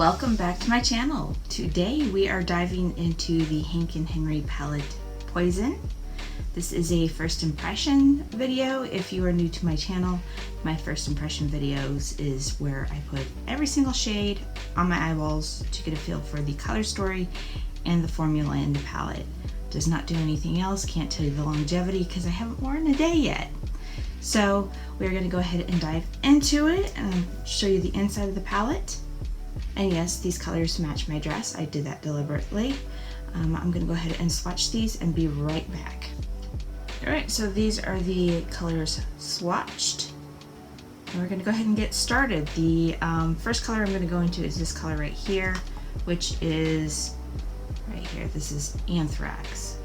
Welcome back to my channel. Today we are diving into the Hank and Henry palette Poison. This is a first impression video. If you are new to my channel, my first impression videos is where I put every single shade on my eyeballs to get a feel for the color story and the formula in the palette. Does not do anything else, can't tell you the longevity because I haven't worn a day yet. So we're going to go ahead and dive into it and show you the inside of the palette. And yes, these colors match my dress. I did that deliberately. I'm going to go ahead and swatch these and be right back. Alright, so these are the colors swatched. And we're going to go ahead and get started. The first color I'm going to go into is this color right here, which is right here. This is Anthrax.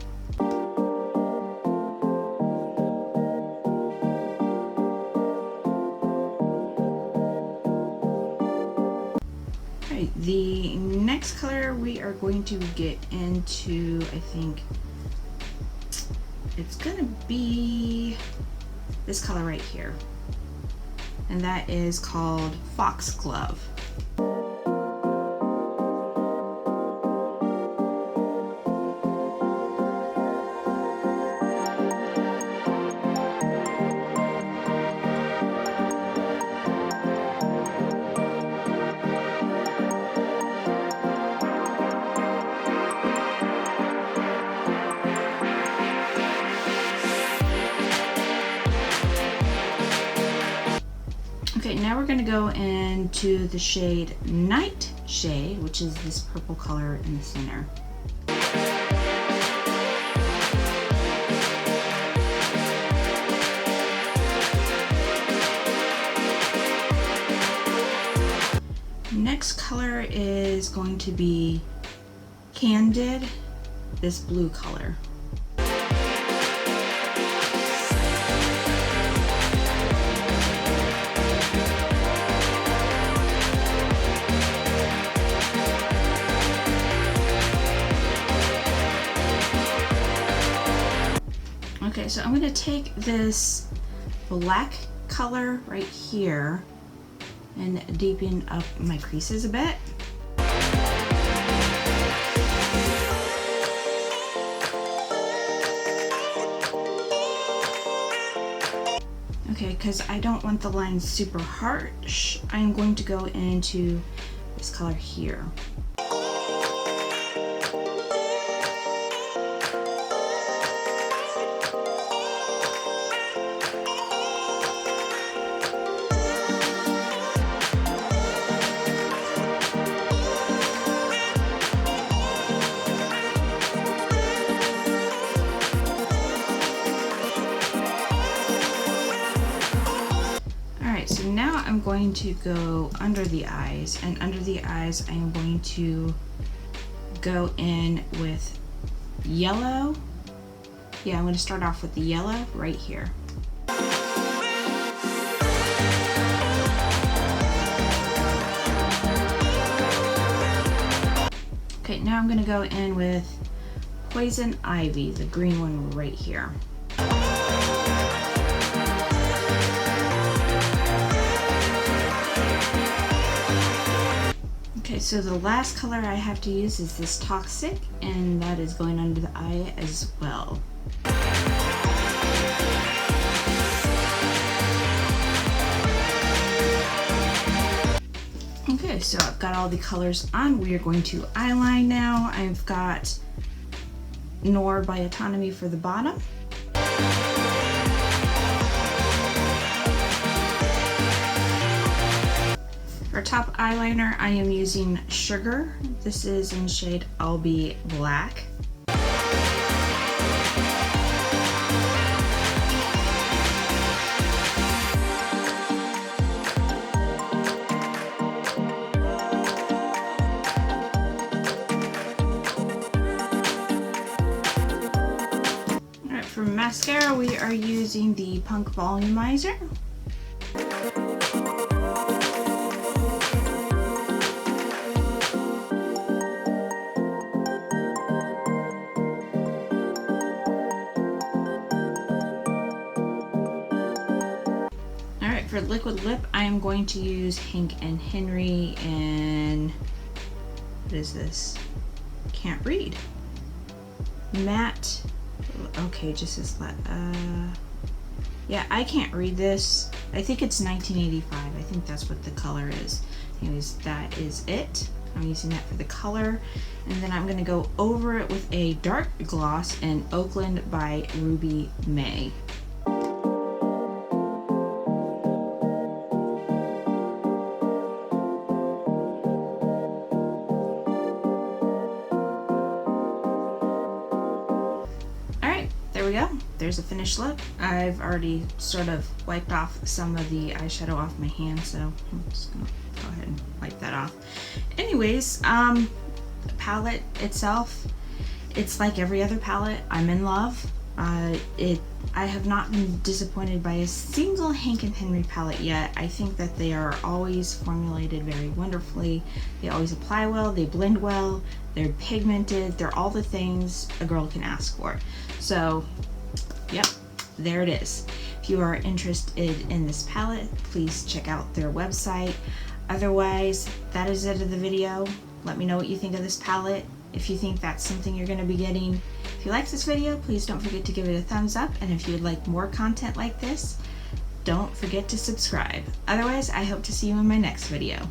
The next color we are going to get into, I think it's gonna be this color right here, and that is called Foxglove. Okay, now we're going to go into the shade Nightshade, which is this purple color in the center. Next color is going to be Candid, this blue color. Okay, so I'm going to take this black color right here and deepen up my creases a bit. Okay, because I don't want the lines super harsh, I'm going to go into this color here. So now I'm going to go under the eyes, and under the eyes I am going to go in with yellow. Yeah, I'm going to start off with the yellow right here. Okay, now I'm going to go in with Poison Ivy, the green one right here. Okay, so the last color I have to use is this Toxic, and that is going under the eye as well. Okay, so I've got all the colors on. We are going to eyeline now. I've got Nor by Autonomy for the bottom. For top eyeliner, I am using Sugar. This is in shade I'll Be Black. Alright, for mascara, we are using the Punk Volumizer. For liquid lip, I am going to use Hank and Henry in What is this? Can't read. Matte. Okay, just as yeah, I can't read this. I think it's 1985. I think that's what the color is. Anyways, that is it. I'm using that for the color. And then I'm gonna go over it with a dark gloss in Oakland by Ruby May. There we go. There's a finished look. I've already sort of wiped off some of the eyeshadow off my hand, so I'm just gonna go ahead and wipe that off. Anyways, the palette itself, it's like every other palette. I'm in love. I have not been disappointed by a single Hank and Henry palette yet. I think that they are always formulated very wonderfully. They always apply well, they blend well, they're pigmented, they're all the things a girl can ask for. So, yep, there it is. If you are interested in this palette, please check out their website. Otherwise, that is it of the video. Let me know what you think of this palette. If you think that's something you're going to be getting. If you like this video, please don't forget to give it a thumbs up. And if you would like more content like this, don't forget to subscribe. Otherwise, I hope to see you in my next video.